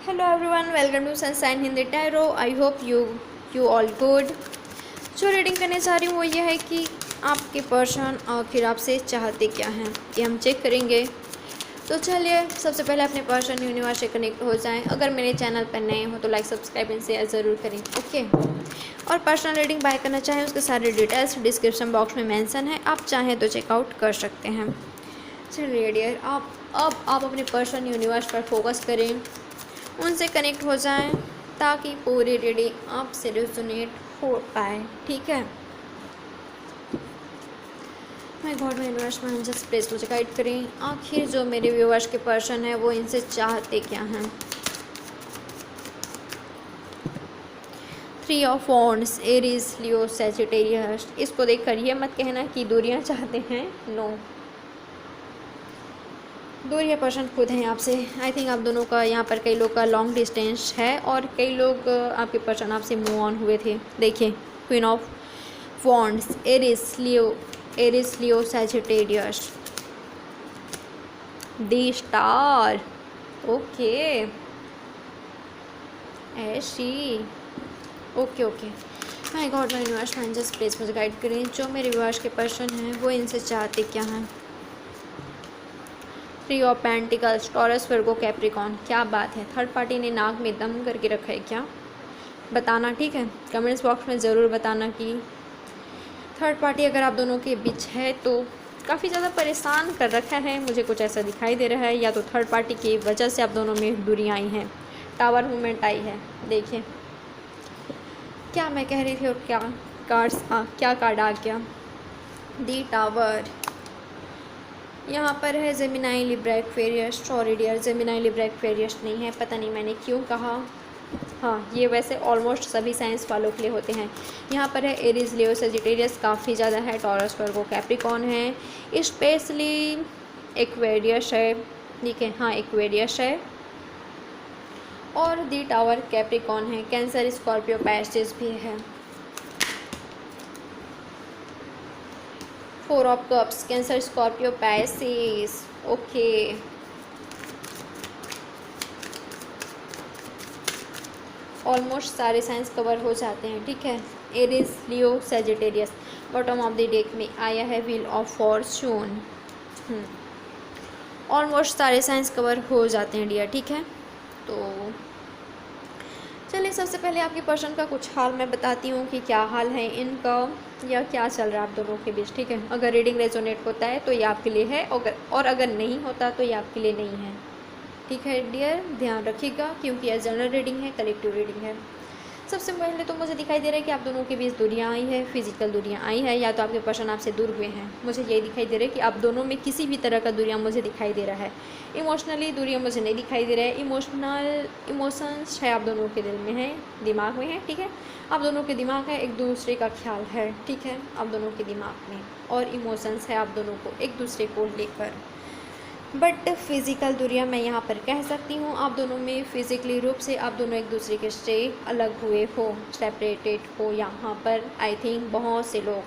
Hello everyone, welcome to Sunshine Hindi Tarot. I hope you all good. जो reading करने जा रही हूँ वो ये है कि आपके पर्सन आखिर आपसे चाहते क्या हैं, ये हम चेक करेंगे। तो चलिए सबसे पहले अपने पर्सन यूनिवर्स से कनेक्ट हो जाएं। अगर मेरे चैनल पर नए हो तो लाइक सब्सक्राइब एंड शेयर ज़रूर करें, ओके। और पर्सनल रीडिंग बाय करना चाहें उसके सारे डिटेल्स डिस्क्रिप्शन बॉक्स में मेंशन है, आप चाहें तो चेकआउट कर सकते हैं। चलिए डियर, आप अपने पर्सन यूनिवर्स पर फोकस करें, उनसे कनेक्ट हो जाएं ताकि पूरी रीडिंग आपसे रेजोनेट हो पाए, ठीक है। मैं गॉड में यूनिवर्स में एंजल्स प्लीज मुझे गाइड करें, आखिर जो मेरे व्यूवर्स के पर्सन है वो इनसे चाहते क्या हैं। 3 of wands, Aries, Leo, Sagittarius. इसको देखकर ये मत कहना कि दूरियां चाहते हैं, नो। दूरिया पर्सन खुद हैं आपसे। आई थिंक आप दोनों का यहाँ पर कई लोग का लॉन्ग डिस्टेंस है और कई लोग आपके पर्सन आपसे मूव ऑन हुए थे। देखिए queen of wands, Aries Leo Sagittarius, the star, okay, ऐसी, okay. My god, my universe में जस्ट प्लीज मुझे गाइड करें, जो मेरे व्यूअर्स के पर्सन हैं वो इनसे चाहते क्या हैं। 3 of pentacles, taurus, Virgo, Capricorn. क्या बात है, थर्ड पार्टी ने नाक में दम करके रखा है क्या? बताना, ठीक है, कमेंट्स बॉक्स में ज़रूर बताना कि थर्ड पार्टी अगर आप दोनों के बीच है तो काफ़ी ज़्यादा परेशान कर रखा है, मुझे कुछ ऐसा दिखाई दे रहा है। या तो थर्ड पार्टी की वजह से आप दोनों में दूरियां आई हैं, टावर मूवमेंट आई है। देखिए क्या मैं कह रही थी और क्या कार्ड आ गया, दी टावर। यहाँ पर है Gemini, Libra, Aquarius. Sorry dear, Gemini, Libra, Aquarius नहीं है, पता नहीं मैंने क्यों कहा। हाँ, ये वैसे ऑलमोस्ट सभी साइंस वालों के लिए होते हैं। यहाँ पर है एरीज, लियो, सजिटेरियस काफ़ी ज़्यादा है, टॉरस, वर्गो, कैप्रिकॉन है, स्पेशली एक्वेरियस है, ठीक है, हाँ एक्वेरियस है, और दी टावर कैप्रिकॉन है, कैंसर, स्कॉर्पियो, पैसेज भी है। 4 of cups, Cancer, Scorpio, Pisces, okay. Almost सारे साइंस कवर हो जाते हैं, ठीक है। Aries, Leo, Sagittarius. Bottom of the deck में आया है व्हील ऑफ फॉर्चून। ऑलमोस्ट सारे साइंस कवर हो जाते हैं डियर, ठीक है। तो चलिए सबसे पहले आपके पर्सन का कुछ हाल मैं बताती हूँ कि क्या हाल है इनका या क्या चल रहा है आप दोनों के बीच, ठीक है। अगर रीडिंग रेजोनेट होता है तो ये आपके लिए है, और अगर नहीं होता तो ये आपके लिए नहीं है, ठीक है डियर, ध्यान रखिएगा, क्योंकि यह जनरल रीडिंग है, कलेक्टिव रीडिंग है। सबसे पहले तो मुझे दिखाई दे रहा है कि आप दोनों के बीच दूरियां आई है, फिजिकल दूरियां आई है, या तो आपके पर्सन आपसे दूर हुए हैं। मुझे ये दिखाई दे रहा है कि आप दोनों में किसी भी तरह का दूरियां मुझे दिखाई दे रहा है। इमोशनली दूरियां मुझे नहीं दिखाई दे रहा है, इमोशंस है आप दोनों के दिल में है, दिमाग में है, ठीक है। आप दोनों के दिमाग है, एक दूसरे का ख्याल है, ठीक है, आप दोनों के दिमाग में, और इमोशंस है आप दोनों को एक दूसरे को लेकर। बट फिज़िकल दूरियां मैं यहाँ पर कह सकती हूँ आप दोनों में फिज़िकली रूप से आप दोनों एक दूसरे के से अलग हुए हो, सेपरेटेड हो। यहाँ पर आई थिंक बहुत से लोग,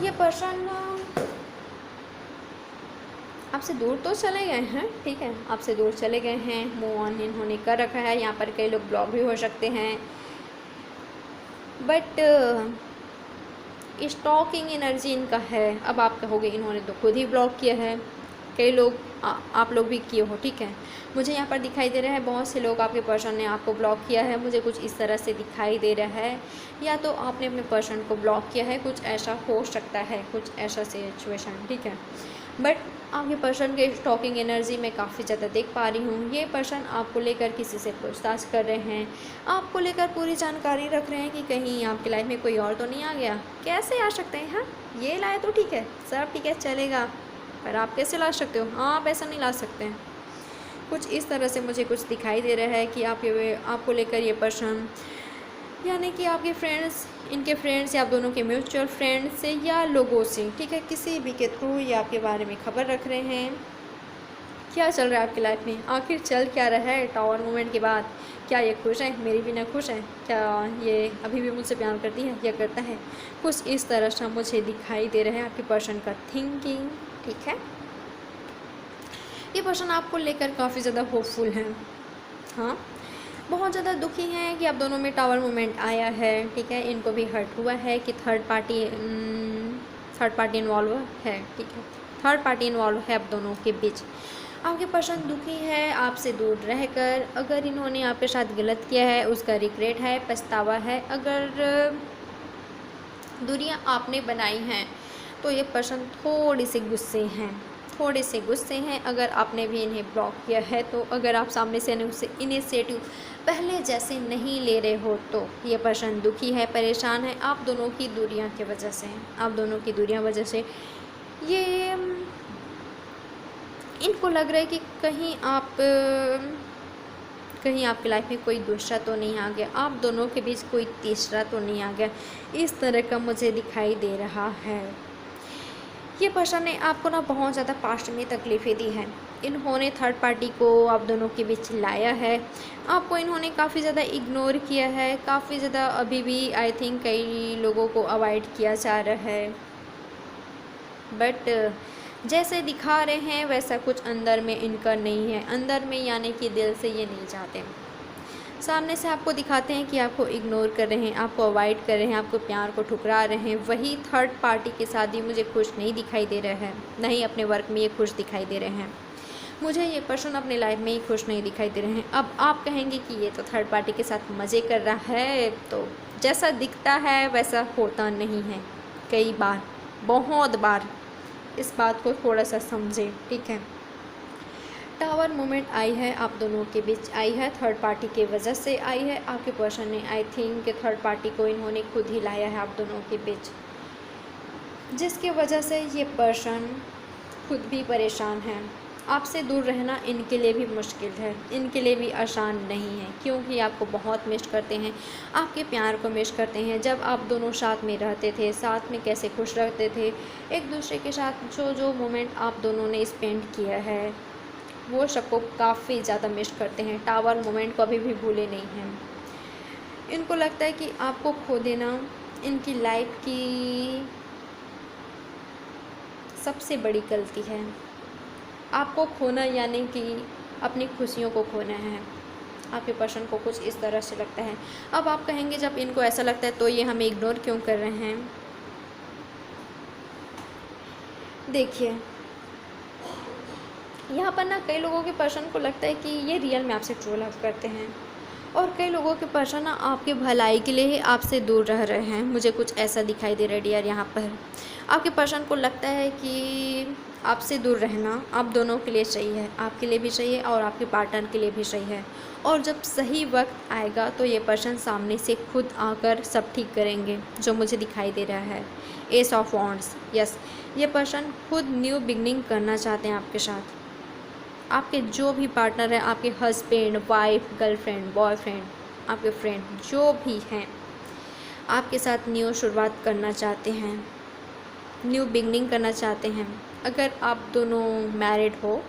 ये पर्सन आपसे दूर तो चले गए हैं, ठीक है, आपसे दूर चले गए हैं, मूव ऑन इन्होंने कर रखा है। यहाँ पर कई लोग ब्लॉक भी हो सकते हैं, बट स्टॉकिंग एनर्जी इनका है। अब आप कहोगे इन्होंने तो खुद ही ब्लॉक किया है, कई लोग आप लोग भी किए हो, ठीक है। मुझे यहाँ पर दिखाई दे रहा है बहुत से लोग आपके पर्सन ने आपको ब्लॉक किया है, मुझे कुछ इस तरह से दिखाई दे रहा है, या तो आपने अपने पर्सन को ब्लॉक किया है, कुछ ऐसा हो सकता है, कुछ ऐसा सिचुएशन, ठीक है। बट आपके पर्सन के स्टॉकिंग एनर्जी में काफ़ी ज़्यादा देख पा रही हूँ। ये पर्सन आपको लेकर किसी से पूछताछ कर रहे हैं, आपको लेकर पूरी जानकारी रख रहे हैं कि कहीं आपकी लाइफ में कोई और तो नहीं आ गया। कैसे आ सकते हैं, हाँ ये लाए तो ठीक है, सब ठीक है चलेगा, पर आप कैसे ला सकते हो, हाँ आप ऐसा नहीं ला सकते हैं। कुछ इस तरह से मुझे कुछ दिखाई दे रहा है कि आपको लेकर ये पर्सन, यानी कि आपके फ्रेंड्स, इनके फ्रेंड्स या आप दोनों के म्यूचुअल फ्रेंड्स से या लोगों से, ठीक है, किसी भी के थ्रू ये आपके बारे में खबर रख रहे हैं। क्या चल रहा है आपकी लाइफ में, आखिर चल क्या रहा है टावर मूवमेंट के बाद। क्या ये खुश है, मेरी बिना खुश है, क्या ये अभी भी मुझसे प्यार करती है या करता है, कुछ इस तरह से मुझे दिखाई दे रहा है आपके पर्सन का थिंकिंग, ठीक है। ये पर्सन आपको लेकर काफ़ी ज़्यादा होपफुल हैं, हाँ, बहुत ज़्यादा दुखी हैं कि आप दोनों में टावर मोमेंट आया है, ठीक है। इनको भी हर्ट हुआ है कि थर्ड पार्टी इन्वॉल्व है, ठीक है, थर्ड पार्टी इन्वॉल्व है आप दोनों के बीच। आपके पर्सन दुखी है आपसे दूर रहकर। अगर इन्होंने आपके साथ गलत किया है उसका रिग्रेट है, पछतावा है। अगर दूरियां आपने बनाई हैं तो ये पर्सन थोड़े से गुस्से हैं अगर आपने भी इन्हें ब्लॉक किया है तो। अगर आप सामने से इनिशिएटिव पहले जैसे नहीं ले रहे हो तो ये पर्सन दुखी है, परेशान है आप दोनों की दूरियां की वजह से। ये इनको लग रहा है कि कहीं आपकी लाइफ में कोई दूसरा तो नहीं आ गया, आप दोनों के बीच कोई तीसरा तो नहीं आ गया, इस तरह का मुझे दिखाई दे रहा है। ये पर्सन ने आपको ना बहुत ज़्यादा पास्ट में तकलीफ़ें दी हैं। इन्होंने थर्ड पार्टी को आप दोनों के बीच लाया है, आपको इन्होंने काफ़ी ज़्यादा इग्नोर किया है, काफ़ी ज़्यादा अभी भी आई थिंक कई लोगों को अवॉइड किया जा रहा है। बट जैसे दिखा रहे हैं वैसा कुछ अंदर में इनका नहीं है, अंदर में यानी कि दिल से ये नहीं चाहते। सामने से आपको दिखाते हैं कि आपको इग्नोर कर रहे हैं, आपको अवॉइड कर रहे हैं, आपको प्यार को ठुकरा रहे हैं। वही थर्ड पार्टी के साथ ही मुझे खुश नहीं दिखाई दे रहा है, नहीं अपने वर्क में ये खुश दिखाई दे रहे हैं। मुझे ये पर्सन अपने लाइफ में ही खुश नहीं दिखाई दे रहे हैं। अब आप कहेंगे कि ये तो थर्ड पार्टी के साथ मज़े कर रहा है, तो जैसा दिखता है वैसा होता नहीं है। कई बार, बहुत बार इस बात को थोड़ा सा समझें, ठीक है। टावर मोमेंट आई है आप दोनों के बीच, आई है थर्ड पार्टी के वजह से आई है। आपके पर्सन ने आई थिंक थर्ड पार्टी को इन्होंने खुद ही लाया है आप दोनों के बीच, जिसकी वजह से ये पर्सन खुद भी परेशान है। आपसे दूर रहना इनके लिए भी मुश्किल है, इनके लिए भी आसान नहीं है, क्योंकि आपको बहुत मिस करते हैं, आपके प्यार को मिस करते हैं। जब आप दोनों साथ में रहते थे, साथ में कैसे खुश रहते थे, एक दूसरे के साथ जो मोमेंट आप दोनों ने स्पेंड किया है वो सबको काफ़ी ज़्यादा मिस करते हैं। टावर मोमेंट को अभी भी भूले नहीं हैं। इनको लगता है कि आपको खो देना इनकी लाइफ की सबसे बड़ी गलती है। आपको खोना यानी कि अपनी खुशियों को खोना है। आपके पर्सन को कुछ इस तरह से लगता है। अब आप कहेंगे जब इनको ऐसा लगता है तो ये हमें इग्नोर क्यों कर रहे हैं। देखिए, यहाँ पर ना कई लोगों के पर्सन को लगता है कि ये रियल में आपसे ट्रू लव करते हैं, और कई लोगों के पर्सन ना आपके भलाई के लिए ही आपसे दूर रह रहे हैं। मुझे कुछ ऐसा दिखाई दे रहा है डियर। यहाँ पर आपके पर्सन को लगता है कि आपसे दूर रहना आप दोनों के लिए सही है, आपके लिए भी सही है और आपके पार्टनर के लिए भी सही है। और जब सही वक्त आएगा तो ये पर्सन सामने से खुद आकर सब ठीक करेंगे, जो मुझे दिखाई दे रहा है। एस ऑफ वॉन्ड्स, यस, ये पर्सन खुद न्यू बिगनिंग करना चाहते हैं आपके साथ। आपके जो भी पार्टनर है, आपके हस्बैंड, वाइफ, गर्लफ्रेंड, बॉयफ्रेंड, आपके फ्रेंड जो भी हैं, आपके साथ न्यू शुरुआत करना चाहते हैं, न्यू बिगनिंग करना चाहते हैं। अगर आप दोनों मैरिड हो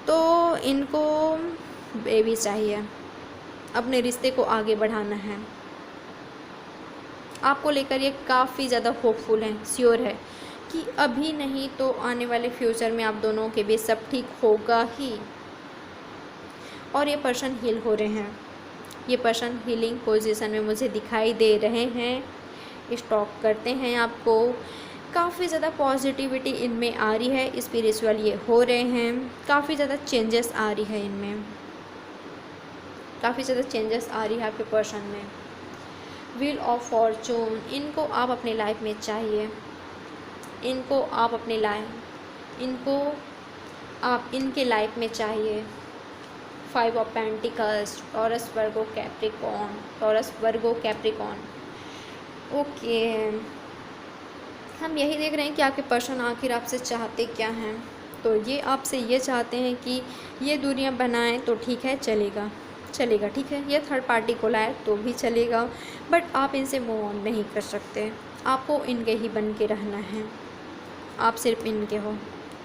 तो इनको बेबी चाहिए, अपने रिश्ते को आगे बढ़ाना है। आपको लेकर ये काफ़ी ज़्यादा होपफुल हैं, श्योर है कि अभी नहीं तो आने वाले फ्यूचर में आप दोनों के बीच सब ठीक होगा ही। और ये पर्सन हील हो रहे हैं, ये पर्सन हीलिंग पोजीशन में मुझे दिखाई दे रहे हैं, स्टॉक करते हैं आपको। काफ़ी ज़्यादा पॉजिटिविटी इनमें आ रही है, स्पिरिचुअल ये हो रहे हैं, काफ़ी ज़्यादा चेंजेस आ रही है इनमें, काफ़ी ज़्यादा चेंजेस आ रही है आपके पर्सन में। व्हील ऑफ फॉर्चून, इनको आप अपने लाइफ में चाहिए, इनको आप अपने इनके लाइफ में चाहिए। 5 of pentacles, Taurus Virgo Capricorn. Okay, हम यही देख रहे हैं कि आपके पर्सन आखिर आपसे चाहते क्या हैं। तो ये आपसे ये चाहते हैं कि ये दूरियां बनाएं तो ठीक है, चलेगा, ठीक है। ये थर्ड पार्टी को लाए तो भी चलेगा, बट आप इनसे मूव ऑन नहीं कर सकते। आपको इनके ही बन के रहना है, आप सिर्फ इनके हो,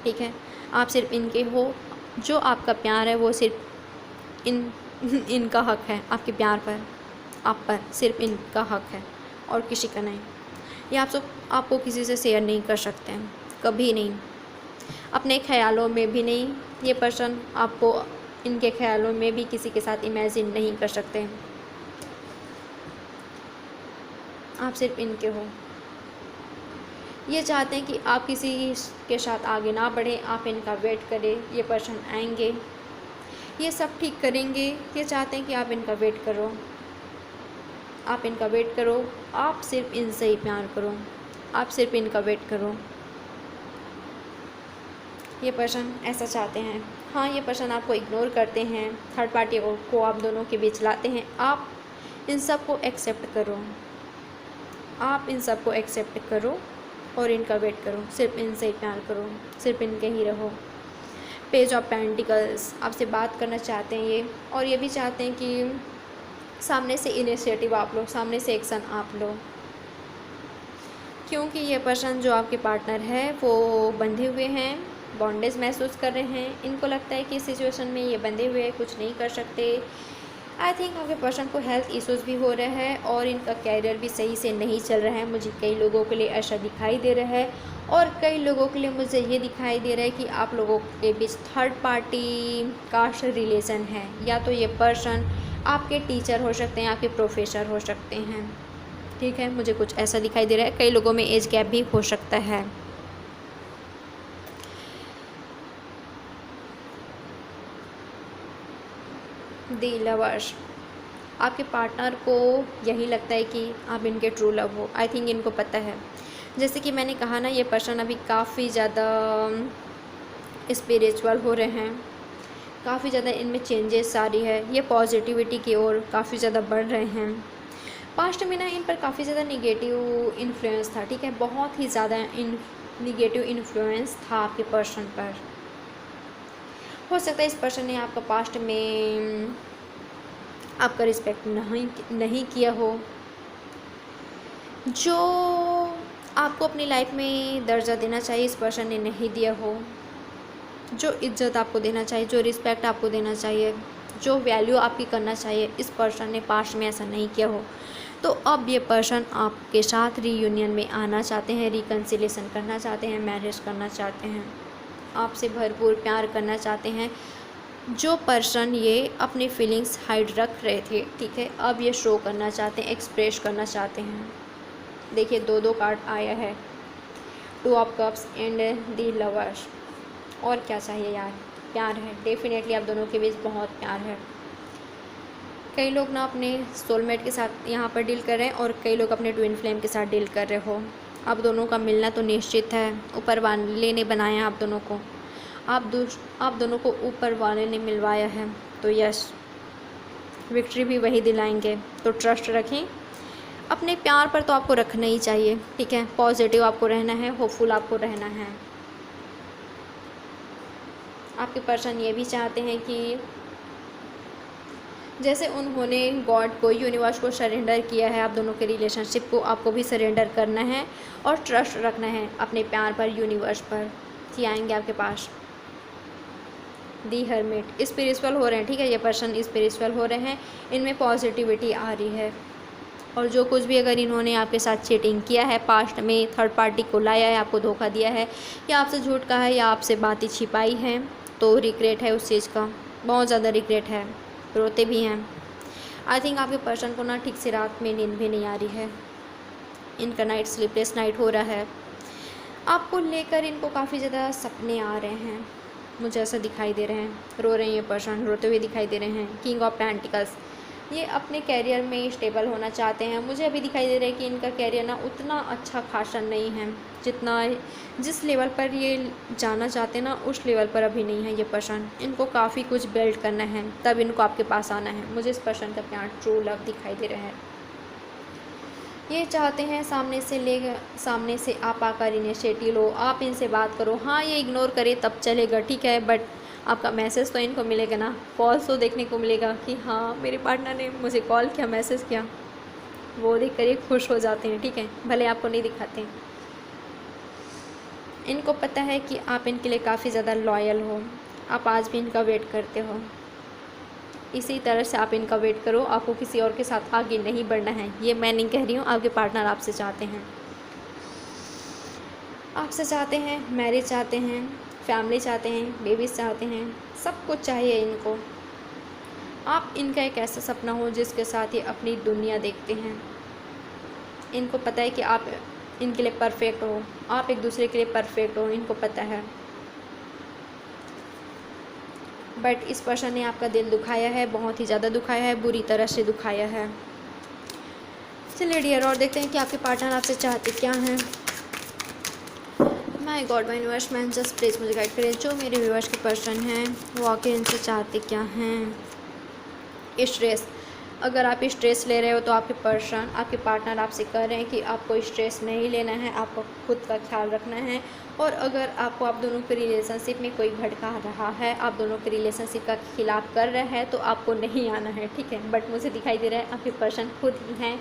ठीक है। आप सिर्फ इनके हो, जो आपका प्यार है वो सिर्फ इनका हक है, आपके प्यार पर, आप पर सिर्फ इनका हक है और किसी का नहीं। ये आपको किसी से शेयर नहीं कर सकते हैं, कभी नहीं। अपने ख्यालों में भी नहीं, ये पर्सन आपको इनके ख्यालों में भी किसी के साथ इमेजिन नहीं कर सकते। आप सिर्फ इनके हो। ये चाहते हैं कि आप किसी के साथ आगे ना बढ़ें, आप इनका वेट करें। ये पर्सन आएंगे, ये सब ठीक करेंगे। ये चाहते हैं कि आप इनका वेट करो, आप इनका वेट करो, आप सिर्फ इनसे ही प्यार करो, आप सिर्फ इनका वेट करो। ये पर्सन ऐसा चाहते हैं। हाँ, ये पर्सन आपको इग्नोर करते हैं, थर्ड पार्टी को आप दोनों के बीच लाते हैं। आप इन सब को एक्सेप्ट करो, आप इन सब को एक्सेप्ट करो और इनका वेट करो, सिर्फ इनसे ही प्यार करो, सिर्फ इनके ही रहो। पेज ऑफ पेंटिकल्स आपसे बात करना चाहते हैं ये, और ये भी चाहते हैं कि सामने से इनिशिएटिव आप लो, सामने से एक्शन आप लो, क्योंकि ये पर्सन जो आपके पार्टनर है वो बंधे हुए हैं, बॉन्डेज महसूस कर रहे हैं। इनको लगता है कि इस सिचुएशन में ये बंधे हुए हैं, कुछ नहीं कर सकते। आई थिंक आपके पर्सन को हेल्थ इश्यूज़ भी हो रहे हैं और इनका कैरियर भी सही से नहीं चल रहा है। मुझे कई लोगों के लिए ऐसा दिखाई दे रहा है, और कई लोगों के लिए मुझे ये दिखाई दे रहा है कि आप लोगों के बीच थर्ड पार्टी कास्ट रिलेशन है, या तो ये पर्सन आपके टीचर हो सकते हैं, आपके प्रोफेसर हो सकते हैं। ठीक है, मुझे कुछ ऐसा दिखाई दे रहा है। कई लोगों में एज गैप भी हो सकता है। दी लवर्स, आपके पार्टनर को यही लगता है कि आप इनके ट्रू लव हो। आई थिंक इनको पता है, जैसे कि मैंने कहा ना, ये पर्सन अभी काफ़ी ज़्यादा स्पिरिचुअल हो रहे हैं, काफ़ी ज़्यादा इनमें चेंजेस आ रही है, ये पॉजिटिविटी की ओर काफ़ी ज़्यादा बढ़ रहे हैं। पास्ट में ना इन पर काफ़ी ज़्यादा निगेटिव इन्फ्लुएंस था। ठीक है, बहुत ही ज़्यादा निगेटिव इन्फ्लुएंस था आपके पर्सन पर। हो सकता है इस पर्सन ने आपका पास्ट में आपका रिस्पेक्ट नहीं किया हो, जो आपको अपनी लाइफ में दर्जा देना चाहिए इस पर्सन ने नहीं दिया हो, जो इज्जत आपको देना चाहिए, जो रिस्पेक्ट आपको देना चाहिए, जो वैल्यू आपकी करना चाहिए, इस पर्सन ने पास्ट में ऐसा नहीं किया हो। तो अब ये पर्सन आपके साथ रीयूनियन में आना चाहते हैं, रिकन्सिलेशन करना चाहते हैं, मैरिज करना चाहते हैं, आपसे भरपूर प्यार करना चाहते हैं। जो पर्सन ये अपनी फीलिंग्स हाइड रख रहे थे, ठीक है, अब ये शो करना चाहते हैं, एक्सप्रेस करना चाहते हैं। देखिए, दो कार्ड आया है, 2 of cups and the lovers. और क्या चाहिए यार, प्यार है। डेफिनेटली आप दोनों के बीच बहुत प्यार है। कई लोग ना अपने सोलमेट के साथ यहाँ पर डील कर रहे हैं, और कई लोग अपने ट्विन फ्लेम के साथ डील कर रहे हो। आप दोनों का मिलना तो निश्चित है, ऊपर वाले ने बनाया आप दोनों को, आप दोनों को ऊपर वाले ने मिलवाया है। तो यस, विक्ट्री भी वही दिलाएंगे। तो ट्रस्ट रखें अपने प्यार पर, तो आपको रखना ही चाहिए। ठीक है, पॉजिटिव आपको रहना है, होपफुल आपको रहना है। आपके पर्सन ये भी चाहते हैं कि जैसे उन्होंने गॉड को, यूनिवर्स को सरेंडर किया है आप दोनों के रिलेशनशिप को, आपको भी सरेंडर करना है और ट्रस्ट रखना है अपने प्यार पर, यूनिवर्स पर। कि आएंगे आपके पास। दी हर्मिट, स्पिरिचुअल हो रहे हैं। ठीक है, ये पर्सन स्पिरिचुअल हो रहे हैं, इनमें पॉजिटिविटी आ रही है। और जो कुछ भी अगर इन्होंने आपके साथ चीटिंग किया है पास्ट में, थर्ड पार्टी को लाया है, आपको धोखा दिया है, या आपसे झूठ कहा है, या आपसे बातें छिपाई हैं, तो रिग्रेट है उस चीज़ का, बहुत ज़्यादा रिग्रेट है, रोते भी हैं। आई थिंक आपके पर्सन को ना ठीक से रात में नींद भी नहीं आ रही है, इनका नाइट स्लीपलेस नाइट हो रहा है। आपको लेकर इनको काफ़ी ज़्यादा सपने आ रहे हैं, मुझे ऐसा दिखाई दे रहे हैं। रो रहे हैं ये पर्सन, रोते हुए दिखाई दे रहे हैं। किंग ऑफ पेंटिकल्स, ये अपने कैरियर में स्टेबल होना चाहते हैं। मुझे अभी दिखाई दे रहा है कि इनका कैरियर ना उतना अच्छा खासा नहीं है, जिस लेवल पर ये जाना चाहते हैं ना, उस लेवल पर अभी नहीं है ये पर्सन। इनको काफ़ी कुछ बिल्ड करना है, तब इनको आपके पास आना है। मुझे इस पर्सन का प्यार, ट्रू लव दिखाई दे रहा है। ये चाहते हैं सामने से आप आकर इनिशिएटिव लो, आप इनसे बात करो। हाँ, ये इग्नोर करे तब चलेगा, ठीक है, बट आपका मैसेज तो इनको मिलेगा ना, कॉल तो देखने को मिलेगा कि हाँ मेरे पार्टनर ने मुझे कॉल किया, मैसेज किया, वो देख कर ये खुश हो जाते हैं। ठीक है, भले आपको नहीं दिखाते। इनको पता है कि आप इनके लिए काफ़ी ज़्यादा लॉयल हो, आप आज भी इनका वेट करते हो। इसी तरह से आप इनका वेट करो, आपको किसी और के साथ आगे नहीं बढ़ना है। ये मैं नहीं कह रही हूँ, आपके पार्टनर आपसे चाहते हैं, मैरिज चाहते हैं, फैमिली चाहते हैं, बेबीज़ चाहते हैं, सब कुछ चाहिए इनको। आप इनका एक ऐसा सपना हो जिसके साथ ये अपनी दुनिया देखते हैं। इनको पता है कि आप इनके लिए परफेक्ट हो, आप एक दूसरे के लिए परफेक्ट हो, इनको पता है। बट इस पर्सन ने आपका दिल दुखाया है, बहुत ही ज़्यादा दुखाया है, बुरी तरह से दुखाया है। चलिए डियर, और देखते हैं कि आपके पार्टनर आपसे चाहते क्या हैं। My god, my universe, man just please मुझे गाइड करें। जो मेरे व्यूअर्स के पर्सन हैं वो आके इनसे चाहते क्या हैं। स्ट्रेस, अगर आप स्ट्रेस ले रहे हो तो आपके पर्सन, आपके पार्टनर आपसे कह रहे हैं कि आपको स्ट्रेस नहीं लेना है, आपको खुद का ख्याल रखना है। और अगर आपको आप दोनों के रिलेशनशिप में कोई भड़का रहा है, आप दोनों के रिलेशनशिप का खिलाफ कर रहे हैं, तो आपको नहीं आना है, ठीक है। बट मुझे दिखाई दे रहा है आपके पर्सन खुद ही हैं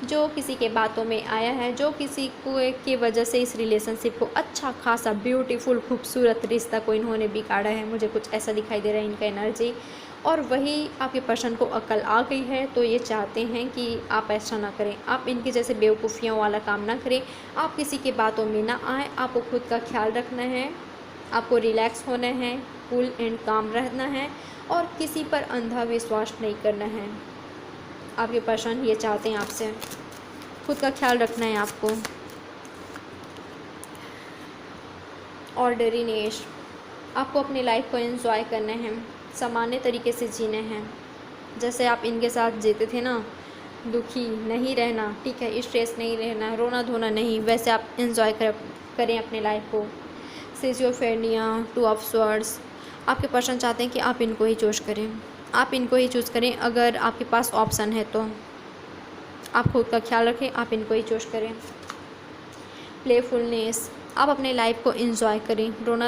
जो किसी के बातों में आया है, जो किसी को की वजह से इस रिलेशनशिप को अच्छा खासा ब्यूटीफुल खूबसूरत रिश्ता को इन्होंने बिगाड़ा है। मुझे कुछ ऐसा दिखाई दे रहा है इनका एनर्जी। और वही आपके पर्सन को अकल आ गई है, तो ये चाहते हैं कि आप ऐसा ना करें, आप इनके जैसे बेवकूफ़ियों वाला काम ना करें, आप किसी के बातों में ना आए, आपको खुद का ख्याल रखना है, आपको रिलैक्स होना है, कूल एंड काम रहना है और किसी पर अंधा विश्वास नहीं करना है। आपके पर्सन ये चाहते हैं आपसे, खुद का ख्याल रखना है आपको। ऑर्डरीनेस, आपको अपनी लाइफ को एंजॉय करना है, सामान्य तरीके से जीने हैं, जैसे आप इनके साथ जीते थे ना, दुखी नहीं रहना, ठीक है, स्ट्रेस नहीं रहना, रोना धोना नहीं, वैसे आप एंजॉय करें अपने लाइफ को। सिजोफ्रेनिया, टू ऑफ स्वर्ड्स, आपके पर्सन चाहते हैं कि आप इनको ही चूज़ करें, आप इनको ही चूज़ करें। अगर आपके पास ऑप्शन है तो आप खुद का ख्याल रखें, आप इनको ही चूज़ करें। प्लेफुलनेस, आप अपने लाइफ को एंजॉय करें, रोना